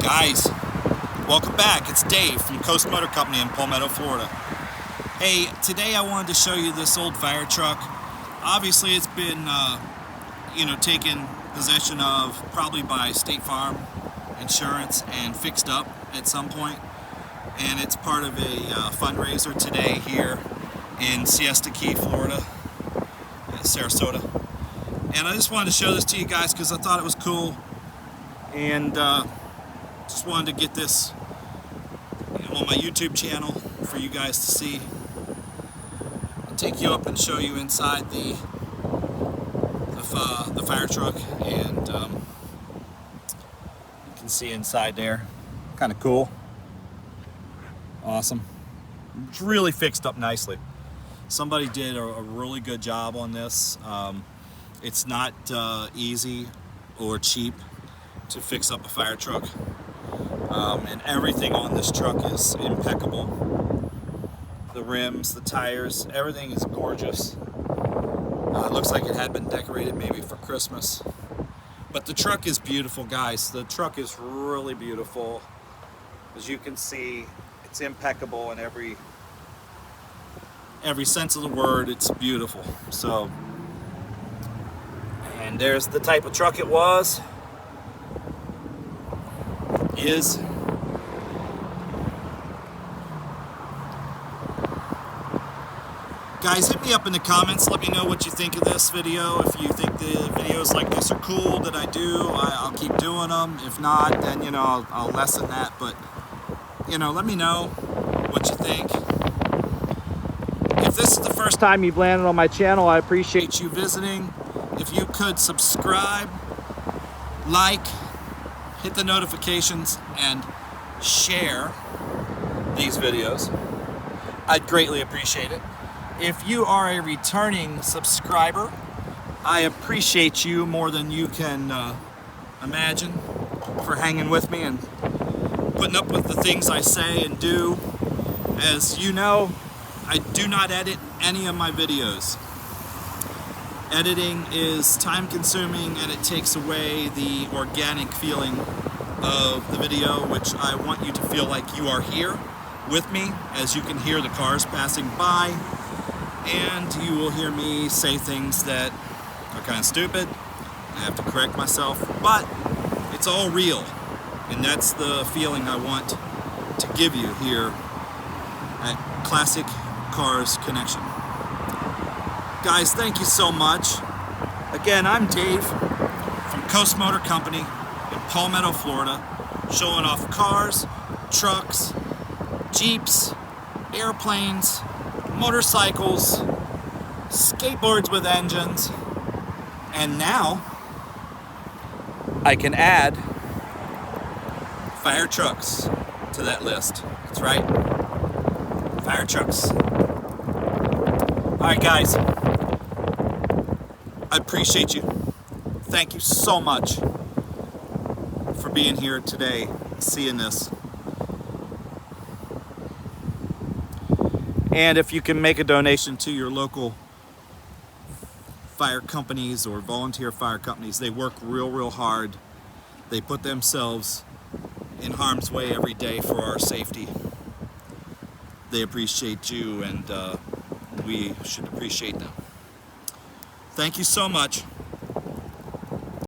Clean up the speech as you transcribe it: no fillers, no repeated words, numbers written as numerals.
Guys, welcome back. It's Dave from Coast Motor Company in Palmetto, Florida. Hey, today I wanted to show you this old fire truck. Obviously it's been, taken possession of probably by State Farm Insurance and fixed up at some point. And it's part of a fundraiser today here in Siesta Key, Florida, Sarasota. And I just wanted to show this to you guys because I thought it was cool. And just wanted to get this on my YouTube channel for you guys to see. I'll take you up and show you inside the fire truck, and you can see inside there. Kind of cool. Awesome. It's really fixed up nicely. Somebody did a really good job on this. It's not easy or cheap to fix up a fire truck. And everything on this truck is impeccable. The rims, the tires, everything is gorgeous. It looks like it had been decorated maybe for Christmas. But the truck is beautiful, guys. The truck is really beautiful. As you can see, it's impeccable in every sense of the word. It's beautiful. So, and there's the type of truck it was. Guys, hit me up in the comments. Let me know what you think of this video. If you think the videos like this are cool that I do, I'll keep doing them. If not, then I'll lessen that. But let me know what you think. If this is the first time you've landed on my channel, I appreciate you visiting. If you could subscribe, like, hit the notifications, and share these videos, I'd greatly appreciate it. If you are a returning subscriber, I appreciate you more than you can imagine for hanging with me and putting up with the things I say and do. As you know, I do not edit any of my videos. Editing is time consuming and it takes away the organic feeling of the video, which I want you to feel like you are here with me, as you can hear the cars passing by, and you will hear me say things that are kind of stupid. I have to correct myself, but it's all real, and that's the feeling I want to give you here at Classic Cars Connection. Guys, thank you so much. Again, I'm Dave from Coast Motor Company in Palmetto, Florida, showing off cars, trucks, Jeeps, airplanes, motorcycles, skateboards with engines, and now I can add fire trucks to that list. That's right, fire trucks. Alright guys, I appreciate you. Thank you so much for being here today, seeing this. And if you can make a donation to your local fire companies or volunteer fire companies, they work real hard. They put themselves in harm's way every day for our safety. They appreciate you, and we should appreciate them. Thank you so much.